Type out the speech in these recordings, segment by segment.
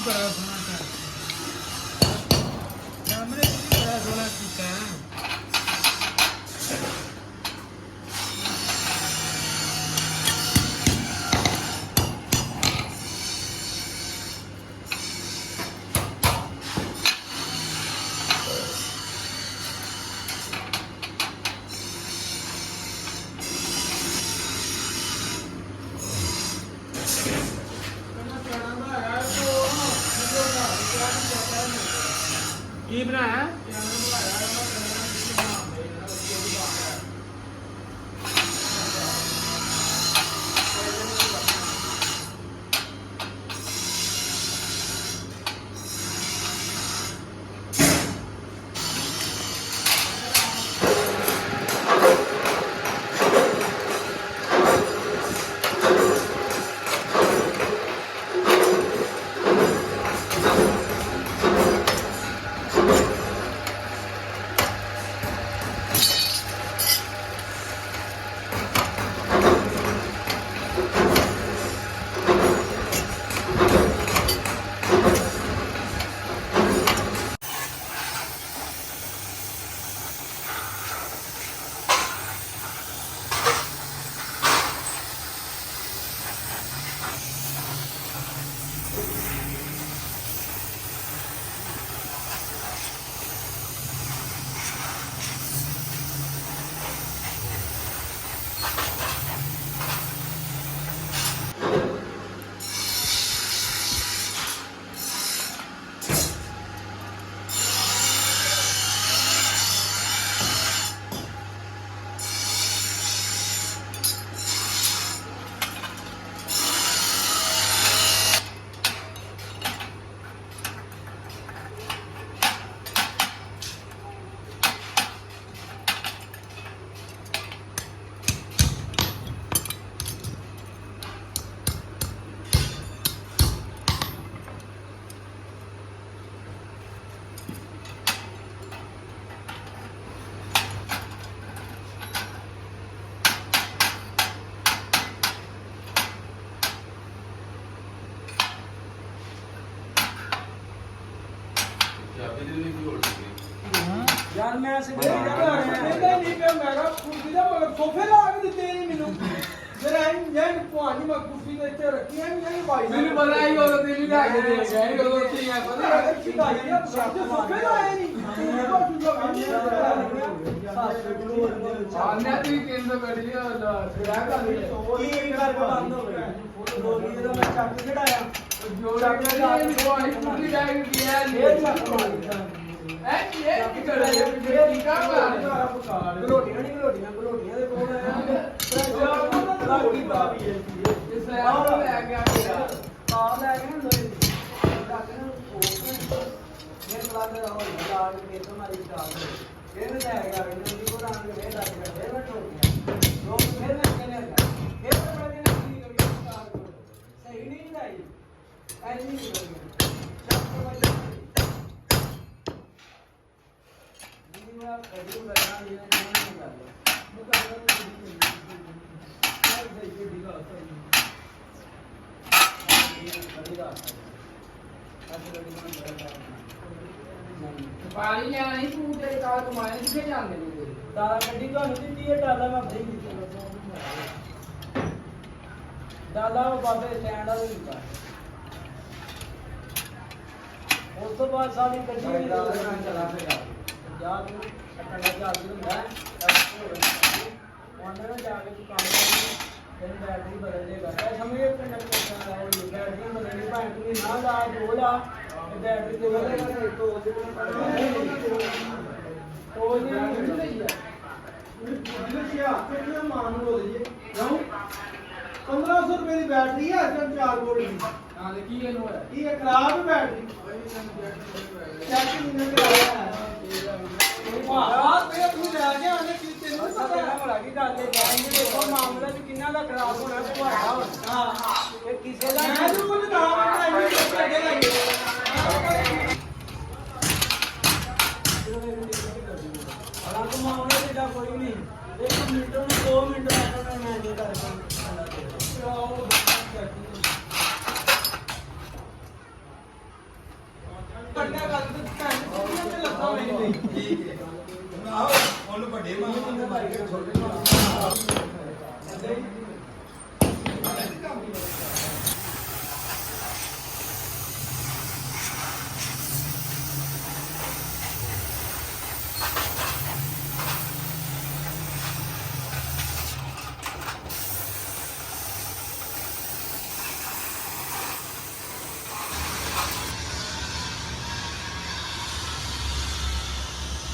बड़ा सोना था सामने बड़ा सोना सीखा ਕੀ ਬਣਾਇਆ यार मैं ऐसे नहीं मैं मेरा कुर्सी ਦਾ ਮਗਰ ਸੋਫੇ ਲਾ ਕੇ ਦਿੱਤੇ ਨਹੀਂ ਮੈਨੂੰ ਜਰਾ ਇਹ ਪੁਆਣੀ ਮੈਂ ਕੁਰਸੀ ਦੇ ਉੱਤੇ ਰੱਖੀ ਹੈ ਨਹੀਂ ਭਾਈ ਮੈਨੂੰ ਪਤਾ ਹੀ ਉਹ ਤੇ ਵੀ ਲਾ ਕੇ ਦੇ ਗਏ ਉਹ ਠੀਕ ਹੈ ਪਤਾ ਖਿਡਾਈ ਆ ਸੋਫੇ ਲਾਏ ਨਹੀਂ ਆਨੇ ਤੀ ਕੇਂਦਰ ਕੱਢ ਲਿਆ ਫਿਰਾ ਕਰ ਕੀ ਕਰਕੇ ਬੰਦ ਹੋ ਗਿਆ ਦੋਲੀ ਦਾ ਮੈਂ ਚੱਕ ਖੜਾਇਆ ਜੋੜਾ ਕੇ ਲਾ ਕੇ ਕੋਈ ਕੁਰਸੀ ਜਾ ਕੇ ਗਿਆ ਇਹ ਚੱਕ ਮਾਰ ਇਹ ਕੀ ਕਰ ਰਿਹਾ ਹੈ ਕੀ ਕਰ ਗਲੋਟੀਆਂ ਦੇ ਕੋਲ ਆਇਆ ਲਾਗੀ ਬਾਬੀ ਹੈ ਇਸ ਆ ਲੈ ਗਿਆ ਮੇਰਾ ਆ ਲੈ ਕੇ ਨਾ ਲੋਈ ਰੱਖ ਨਾ ਇਹ ਕਲਾਸ ਦਾ ਹੋ ਗਿਆ ਕੇ ਤੋਂ ਮਾਰੀ ਸਟਾਰਟ ਇਹ ਨਾ ਲੈ ਗਿਆ ਜੀ ਕੋ ਰਾਂ ਦੇ ਦੱਸ ਘੰਟੇ ਨਾ ਠੋਕ ਗਿਆ ਲੋਕ ਫਿਰ ਮੈਂ ਕਹਿੰਦਾ ਇਹ ਤਾਂ ਬੜਾ ਦਿਨ ਕੀ ਕਰੀ ਸਟਾਰਟ ਕਰੋ ਸਹੀ ਨਹੀਂ ਲਾਈ ਐ ਨਹੀਂ ਕਰੀ मैं कभी लगा ये नहीं कर लो मैं कर रहा हूं यार देखिए दिखा खरीदा ਪਾਣੀ ਲਿਆ ਨਹੀਂ ਤੂੰ ਤੇ ਕਾਲ ਕਮਾਏ ਕਿੱਥੇ ਜਾਂਦੇ ਨੇ ਤਾਰਾ ਗੱਡੀ ਤੁਹਾਨੂੰ ਦਿੱਤੀ ਹੈ ਡਾਲਾ ਮੈਂ ਫਰੀ ਦਿੱਤੀ ਡਾਲਾ ਉਹ ਬਾਬੇ ਸਟੈਂਡ ਵਾਲੇ ਦਿੱਤਾ ਉਸ ਤੋਂ ਬਾਅਦ ਸਾਡੀ ਗੱਡੀ ਵੀ ਚਲਾ ਪਿਆ ਯਾਦ ਨੂੰ ਅੱਟਾ ਚੱਲਦੀ ਹੁੰਦਾ ਹੈ ਉਹਨਾਂ ਨੇ ਜਾ ਕੇ ਕੰਮ ਕਰਨੀ ਫਿਰ ਬੈਟਰੀ ਬਦਲ ਦੇਗਾ ਇਹ ਸਮਝੇ ਕੰਡਕਟਰ ਕਰਦਾ ਹੈ ਬੈਟਰੀ ਬਦਲਣੀ ਭਾਵੇਂ ਤੁਸੀਂ ਨਾ ਲਾ ਦੋ ਲਾ ਬੈਟਰੀ ਤੇ ਬਦਲੇਗਾ ਤੋਂ ਜੀ ਨਹੀਂ ਹੈ ਲਿਖਿਆ ਕਿੰਨਾ ਮਾਨ ਹੋ ਜੀ ਕਿਉਂ 1500 ਰੁਪਏ ਦੀ ਬੈਟਰੀ ਹੈ ਸਿਰਫ 4 ਵੋਲਟ ਦੀ ਹਾਂ ਤੇ ਕੀ ਇਹਨੂੰ ਹੈ ਇਹ ਖਰਾਬ ਹੈ ਬੈਟਰੀ ਚੈੱਕ ਨਹੀਂ ਕਰਾਇਆ ਹੈ ਬਾਤ ਤੇ ਤੂੰ ਲੈ ਕੇ ਆਨੇ ਕਿ ਤੈਨੂੰ ਪਤਾ ਹੈ ਭਲਾ ਕੀ ਗੱਲ ਹੈ ਜਾਏਂਗੇ ਦੇਖੋ ਮਾਮਲਾ ਤੇ ਕਿੰਨਾ ਦਾ ਖਰਾਬ ਹੋਣਾ ਤੁਹਾਡਾ ਹੋਣਾ ਹਾਂ ਇਹ ਕਿਸੇ ਦਾ ਮੈਂ ਤੂੰ ਨਾਮ ਬਣਾਈ ਅੱਗੇ ਲੱਗੇ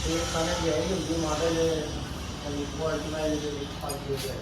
ਇਹ ਖਾਣੇ ਦੀ ਆਈ ਹੁੰਦੀ ਮਾਤਾ ਦੇ ਕੁਆਲਿਟੀ ਨਾਲ ਦੇ ਫਲ ਦੇ ਹੈ।